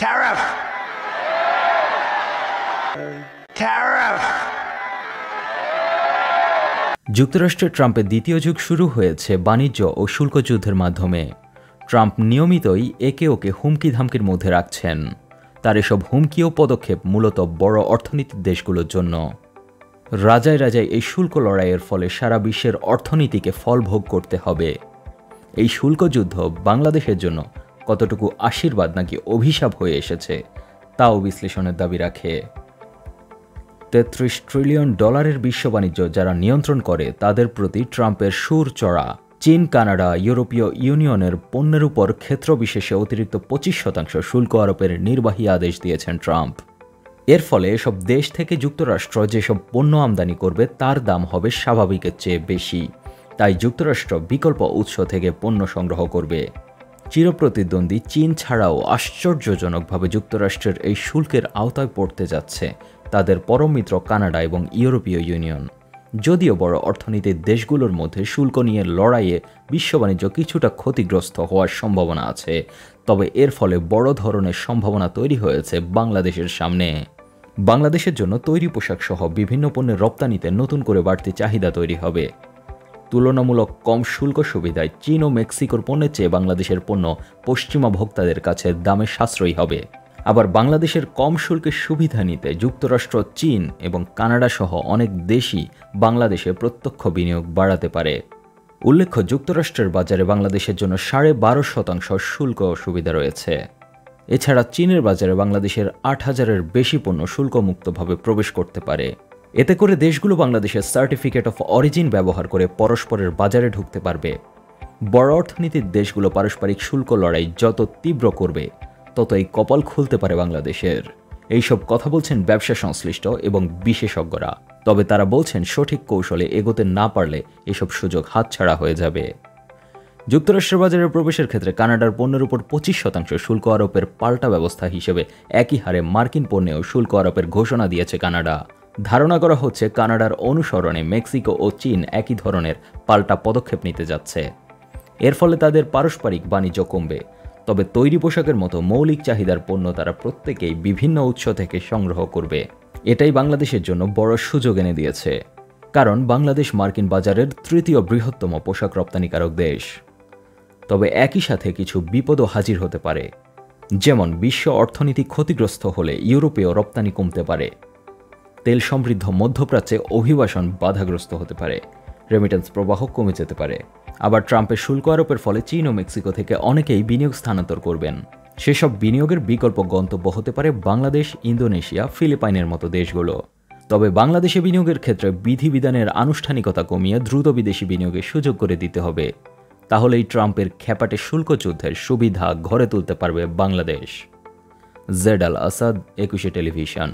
Tariff! Tariff! যুক্তরাষ্ট্রে ট্রাম্পের দ্বিতীয় যুগ শুরু হয়েছে বাণিজ্য ও শুল্ক যুদ্ধের মাধ্যমে। ট্রাম্প নিয়মিতই একে ওকে হুমকি ধামকির মধ্যে রাখছেন। তার এসব হুমকি ও পদক্ষেপ মূলত বড় অর্থনীতির দেশগুলোর জন্য। রাজায় রাজায় এই শুল্ক লড়াইয়ের ফলে সারা বিশ্বের অর্থনীতিকে ফল ভোগ করতে হবে। এই শুল্ক যুদ্ধ বাংলাদেশের জন্য কতটুকু আশীর্বাদ নাকি অভিশাপ হয়ে এসেছে তাও বিশ্লেষণের দাবি রাখে। $33 ট্রিলিয়ন বিশ্ব বাণিজ্য যারা নিয়ন্ত্রণ করে তাদের প্রতি ট্রাম্পের সুর চড়া। চীন, কানাডা, ইউরোপীয় ইউনিয়নের পণ্যের উপর ক্ষেত্র বিশেষে অতিরিক্ত 25% শুল্ক আরোপের নির্বাহী আদেশ দিয়েছেন ট্রাম্প। এর ফলে এসব দেশ থেকে যুক্তরাষ্ট্র যেসব পণ্য আমদানি করবে তার দাম হবে স্বাভাবিকের চেয়ে বেশি। তাই যুক্তরাষ্ট্র বিকল্প উৎস থেকে পণ্য সংগ্রহ করবে। চিরপ্রতিদ্বন্দ্বী চীন ছাড়াও আশ্চর্যজনকভাবে যুক্তরাষ্ট্রের এই শুল্কের আওতায় পড়তে যাচ্ছে তাদের পরম মিত্র কানাডা এবং ইউরোপীয় ইউনিয়ন। যদিও বড় অর্থনীতির দেশগুলোর মধ্যে শুল্ক নিয়ে লড়াইয়ে বিশ্ব বাণিজ্য কিছুটা ক্ষতিগ্রস্ত হওয়ার সম্ভাবনা আছে, তবে এর ফলে বড় ধরনের সম্ভাবনা তৈরি হয়েছে বাংলাদেশের সামনে। বাংলাদেশের জন্য তৈরি পোশাক সহ বিভিন্ন পণ্যের রপ্তানিতে নতুন করে বাড়তি চাহিদা তৈরি হবে। তুলনামূলক কম শুল্ক সুবিধায় চীন ও মেক্সিকোর পণ্যের চেয়ে বাংলাদেশের পণ্য পশ্চিমা ভোক্তাদের কাছে দামে সাশ্রয়ী হবে। আবার বাংলাদেশের কম শুল্কের সুবিধা নিতে যুক্তরাষ্ট্র, চীন এবং কানাডা সহ অনেক দেশই বাংলাদেশে প্রত্যক্ষ বিনিয়োগ বাড়াতে পারে। উল্লেখ্য, যুক্তরাষ্ট্রের বাজারে বাংলাদেশের জন্য 12.5% শুল্ক সুবিধা রয়েছে। এছাড়া চীনের বাজারে বাংলাদেশের 8,000-এর বেশি পণ্য শুল্কমুক্তভাবে প্রবেশ করতে পারে। এতে করে দেশগুলো বাংলাদেশের সার্টিফিকেট অফ অরিজিন ব্যবহার করে পরস্পরের বাজারে ঢুকতে পারবে। বড় অর্থনীতির দেশগুলো পারস্পরিক শুল্ক লড়াই যত তীব্র করবে ততই কপাল খুলতে পারে বাংলাদেশের। এইসব কথা বলছেন ব্যবসা সংশ্লিষ্ট এবং বিশেষজ্ঞরা। তবে তারা বলছেন সঠিক কৌশলে এগোতে না পারলে এসব সুযোগ হাতছাড়া হয়ে যাবে। যুক্তরাষ্ট্রের বাজারে প্রবেশের ক্ষেত্রে কানাডার পণ্যের উপর 25% শুল্ক আরোপের পাল্টা ব্যবস্থা হিসেবে একই হারে মার্কিন পণ্যেও শুল্ক আরোপের ঘোষণা দিয়েছে কানাডা। ধারণা করা হচ্ছে কানাডার অনুসরণে মেক্সিকো ও চীন একই ধরনের পাল্টা পদক্ষেপ নিতে যাচ্ছে। এর ফলে তাদের পারস্পরিক বাণিজ্য কমবে। তবে তৈরি পোশাকের মতো মৌলিক চাহিদার পণ্য তারা প্রত্যেকেই বিভিন্ন উৎস থেকে সংগ্রহ করবে। এটাই বাংলাদেশের জন্য বড় সুযোগ এনে দিয়েছে, কারণ বাংলাদেশ মার্কিন বাজারের তৃতীয় বৃহত্তম পোশাক রপ্তানিকারক দেশ। তবে একই সাথে কিছু বিপদও হাজির হতে পারে, যেমন বিশ্ব অর্থনীতি ক্ষতিগ্রস্ত হলে ইউরোপেও রপ্তানি কমতে পারে। তেল সমৃদ্ধ মধ্যপ্রাচ্যে অভিবাসন বাধাগ্রস্ত হতে পারে, রেমিটেন্স প্রবাহ কমে যেতে পারে। আবার ট্রাম্পের শুল্ক আরোপের ফলে চীন ও মেক্সিকো থেকে অনেকেই বিনিয়োগ স্থানান্তর করবেন। সেসব বিনিয়োগের বিকল্প গন্তব্য হতে পারে বাংলাদেশ, ইন্দোনেশিয়া, ফিলিপাইনের মতো দেশগুলো। তবে বাংলাদেশে বিনিয়োগের ক্ষেত্রে বিধিবিধানের আনুষ্ঠানিকতা কমিয়ে দ্রুত বিদেশি বিনিয়োগের সুযোগ করে দিতে হবে। তাহলেই ট্রাম্পের খ্যাপাটে শুল্ক যুদ্ধের সুবিধা ঘরে তুলতে পারবে বাংলাদেশ। জেড আল আসাদ, 21 টেলিভিশন।